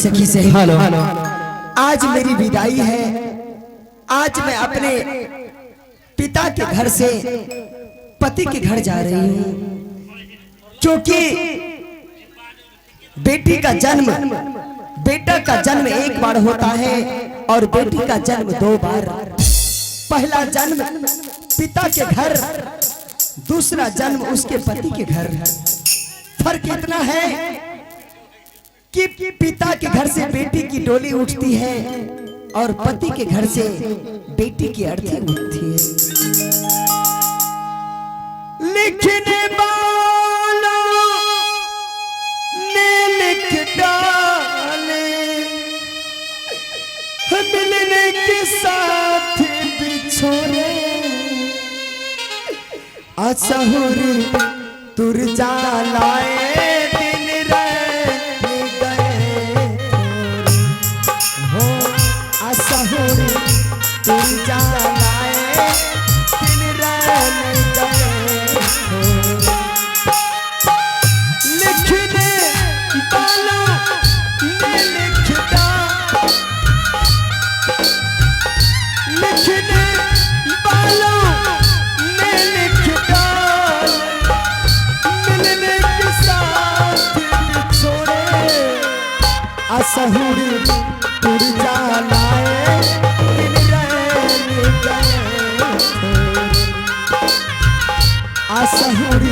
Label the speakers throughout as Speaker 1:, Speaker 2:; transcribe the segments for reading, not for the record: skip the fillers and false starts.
Speaker 1: सखी से
Speaker 2: हेलो
Speaker 1: आज मेरी विदाई है। आज मैं अपने पिता के घर से पति के घर जा रही हूँ, क्योंकि बेटी का जन्म बेटा का जन्म एक बार होता है और बेटी का जन्म 2 बार। पहला जन्म पिता के घर, दूसरा जन्म उसके पति के घर। फर्क इतना है कि पिता के घर से बेटी की डोली उठती है और पति के घर से बेटी की अर्थी उठती है। लिखने वालों ने लिख डाले, मिलने के साथ बिछोड़े, असहुर तुर जालाए असहुर तुर जालाए दिल रैन गए, असहुर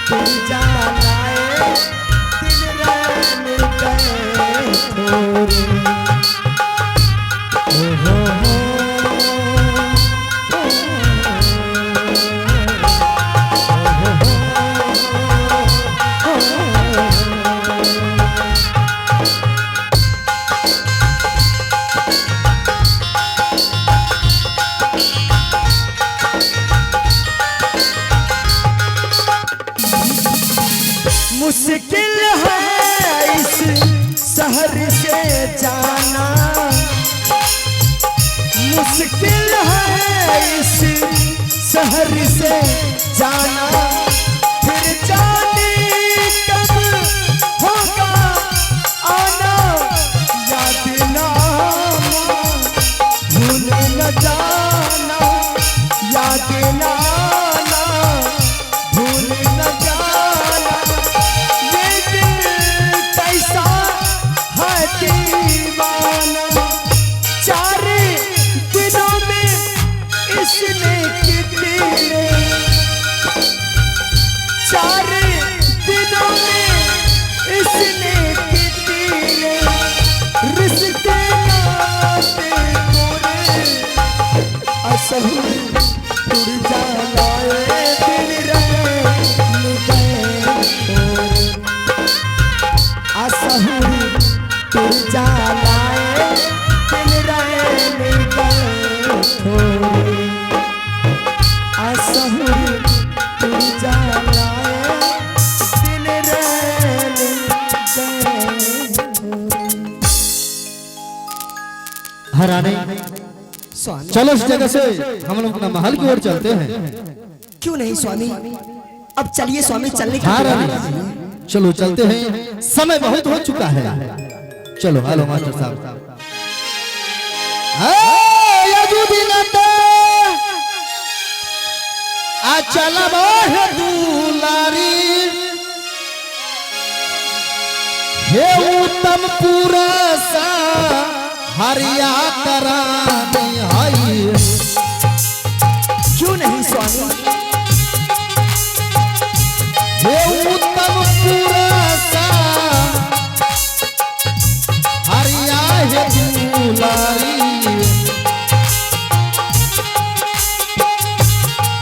Speaker 1: तुर जालाए दिल रैन गए। मुश्किल है इस शहर से जाना, मुश्किल है इस शहर से जाना, फिर जाने कब होगा आना, याद ना भूल न जाना, याद ना भूल न जाना। दीवाना 4 दिनों में इसने कितने, 4 दिनों में इसने कितने रिश्ते नाते तोड़े, असहुर तुर जालाए दिल रैन गए, असहुर तुर जालाए दिल रैन गए, असहुर तुर जालाए दिल रैन गए।
Speaker 2: हराने
Speaker 1: स्वामी
Speaker 2: चलो इस जगह से हम लोग अपना महल की ओर चलते हैं।
Speaker 1: क्यों नहीं स्वामी, अब चलिए स्वामी, चलने की
Speaker 2: हाँ
Speaker 1: तैयारी
Speaker 2: रानी,
Speaker 1: कीजिए।
Speaker 2: चलो चलते हैं, समय बहुत हो चुका है। चलो हेलो मास्टर साहब। चल दुलारी हे उत्तम पूरा सा हरिया करानी आई।
Speaker 1: क्यों नहीं स्वामी,
Speaker 2: हे उत्तम पूरा सा हरिया है दुलारी,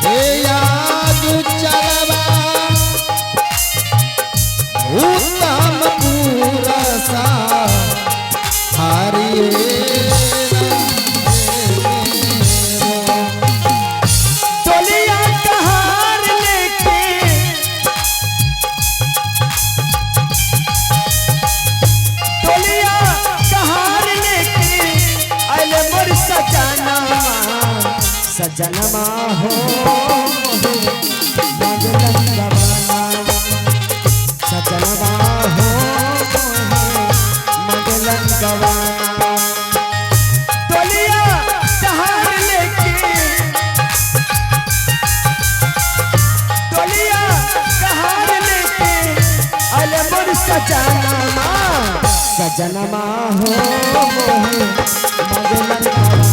Speaker 2: हे याद चलवा उत्तम पूरा सा हरिया।
Speaker 1: सजनमा हो मंगलम गवाना, सजनमा हो मंगलम मगलन गवाना। डोलिया कहार लेके, डोलिया कहार लेके अले मोर सजनमा, सजनमा हो मोहे मगलन गवाना,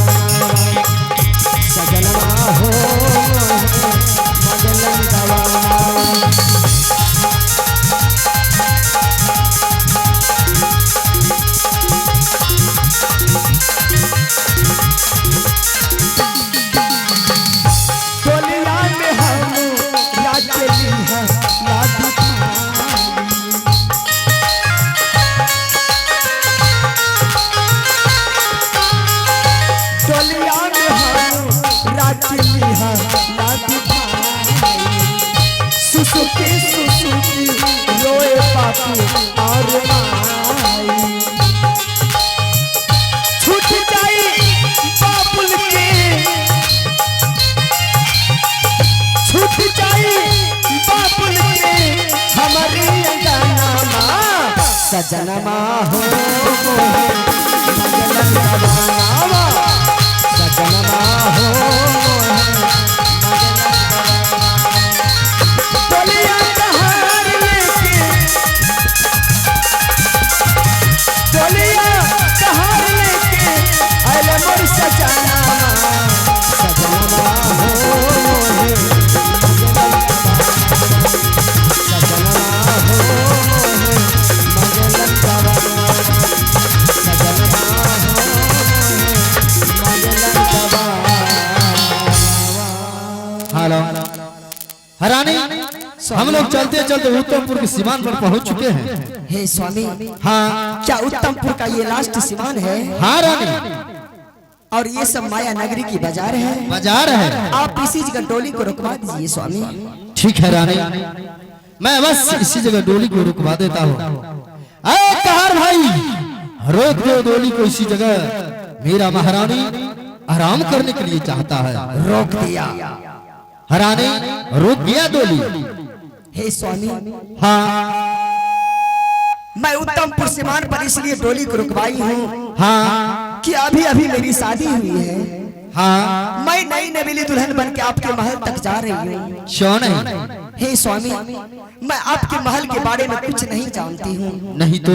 Speaker 1: सजनमा हो मगलन गवाना। सुसुकी सुसुकी रोए बापू और माई, छूट जाई बाबुल के, छूट जाई बाबुल के हमारी अंगनमा, सजनमा हो मगलन गवाना, सजनमा हो
Speaker 2: हरानी। हम लोग चलते चलते उत्तमपुर के सीमान पर पहुंच चुके हैं।
Speaker 1: हे स्वामी,
Speaker 2: हाँ
Speaker 1: क्या उत्तमपुर का ये लास्ट सीमान है?
Speaker 2: हाँ रानी,
Speaker 1: और ये सब माया नगरी की बाजार है।
Speaker 2: बाजार है।
Speaker 1: आप इसी जगह डोली को रुकवा दीजिए स्वामी।
Speaker 2: ठीक है रानी, मैं बस इसी जगह डोली को रुकवा देता हूँ। अरे कहार भाई, रोक दो डोली को इसी जगह, मेरा महारानी आराम करने के लिए चाहता है।
Speaker 1: रोक दिया
Speaker 2: हरानी, रोक दिया डोली।
Speaker 1: हे स्वामी,
Speaker 2: हाँ
Speaker 1: मैं उत्तमपुर सीमान पर इसलिए डोली को रुकवाई हूँ,
Speaker 2: हाँ
Speaker 1: कि अभी अभी मेरी शादी हुई है।
Speaker 2: हाँ
Speaker 1: मैं नई नवेली दुल्हन बन के आपके महल तक जा रही हूँ।
Speaker 2: क्यों नहीं?
Speaker 1: हे स्वामी, मैं आपके महल के बारे में कुछ नहीं जानती हूँ।
Speaker 2: नहीं तो?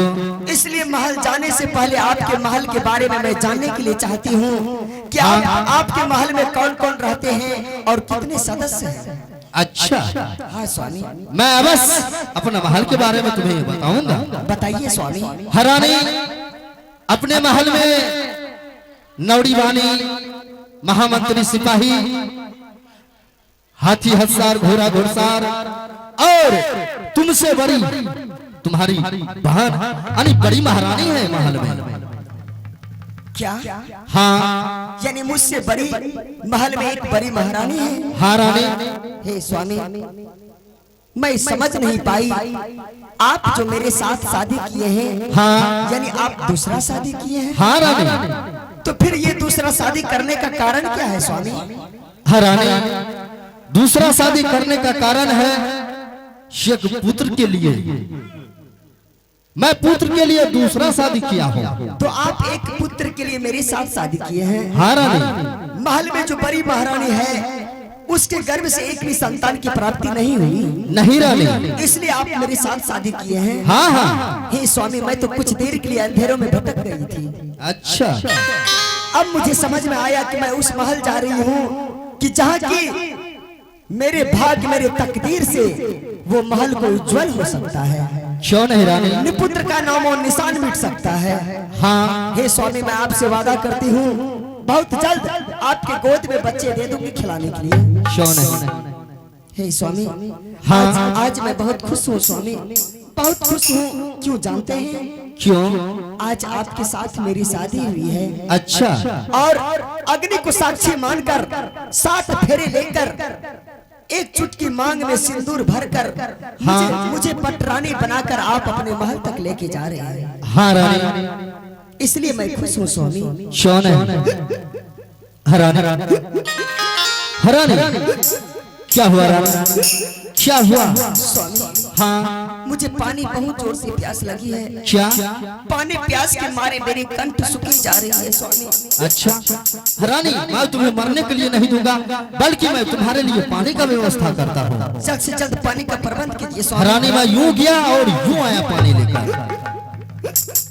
Speaker 1: इसलिए महल जाने से पहले आपके महल के बारे में मैं जानने के लिए चाहती हूँ कि आपके महल में कौन कौन रहते हैं और कितने सदस्य हैं।
Speaker 2: अच्छा
Speaker 1: हाँ स्वामी,
Speaker 2: मैं बस अपना महल के बारे में तुम्हें बताऊंगा।
Speaker 1: बताइए स्वामी।
Speaker 2: हरानी, अपने महल में नवड़ी बानी, महामंत्री सिपाही, हाथी हत्सार, घोड़ा घुड़सार और तुमसे बड़ी तुम्हारी बहन यानी बड़ी महारानी है महल में।
Speaker 1: क्या?
Speaker 2: हाँ,
Speaker 1: यानी मुझसे बड़ी महल में एक बड़ी महारानी है।
Speaker 2: हाँ रानी।
Speaker 1: हे स्वामी, मैं समझ नहीं पाई, आप जो मेरे साथ शादी किए हैं,
Speaker 2: हाँ
Speaker 1: यानी आप दूसरा शादी किए हैं।
Speaker 2: हाँ रानी।
Speaker 1: तो फिर ये दूसरा शादी करने का कारण क्या है स्वामी?
Speaker 2: हाँ रानी, दूसरा शादी करने का कारण है एक पुत्र के लिए। मैं पुत्र के लिए दूसरा शादी किया हूँ।
Speaker 1: तो आप एक पुत्र के लिए मेरे साथ शादी किए हैं।
Speaker 2: हाँ रानी।
Speaker 1: महल में जो बड़ी महारानी है उसके गर्भ से एक भी संतान की प्राप्ति नहीं हुई।
Speaker 2: नहीं रानी,
Speaker 1: इसलिए आप मेरे साथ शादी किए हैं।
Speaker 2: हाँ हाँ।
Speaker 1: हे स्वामी, मैं तो कुछ देर के लिए अंधेरों में भटक गई थी।
Speaker 2: अच्छा,
Speaker 1: अब मुझे समझ में आया कि मैं उस महल जा रही हूँ कि जहाँ की मेरे भाग्य, मेरे तकदीर से वो महल को उज्जवल हो सकता है।
Speaker 2: क्यों नहीं रानी?
Speaker 1: निपुत्र का नाम और निशान मिट सकता है।
Speaker 2: हाँ।
Speaker 1: हे स्वामी, मैं आपसे वादा करती हूँ बहुत जल्द आपके गोद में बच्चे दे दूंगी खिलाने के लिए।
Speaker 2: क्यों नहीं?
Speaker 1: हे स्वामी,
Speaker 2: हाँ।
Speaker 1: आज मैं बहुत खुश हूँ स्वामी, बहुत खुश हूँ। क्यों जानते हैं?
Speaker 2: क्यों?
Speaker 1: आज आपके साथ मेरी शादी हुई है।
Speaker 2: अच्छा।
Speaker 1: और अग्नि को साक्षी मानकर 7 फेरे लेकर एक चुटकी मांग में सिंदूर भरकर मुझे पटरानी बनाकर आप अपने महल तक लेके जा रहे हैं।
Speaker 2: हाँ रानी,
Speaker 1: इसलिए मैं खुश हूँ स्वामी।
Speaker 2: क्यों नहीं? हरानी, हरानी, क्या हुआ रानी? क्या हुआ?
Speaker 1: स्वामी,
Speaker 2: हाँ
Speaker 1: मुझे पानी बहुत जोर से प्यास लगी है।
Speaker 2: क्या?
Speaker 1: पानी प्यास के मारे मेरी कंठ सूखी जा रही है स्वामी।
Speaker 2: अच्छा रानी, मैं तुम्हें मरने के लिए नहीं दूंगा, बल्कि मैं तुम्हारे लिए पानी का व्यवस्था करता हूँ।
Speaker 1: जल्द से जल्द पानी का प्रबंध कीजिए स्वामी।
Speaker 2: रानी, मैं यूं गया और यूं आया पानी लेकर।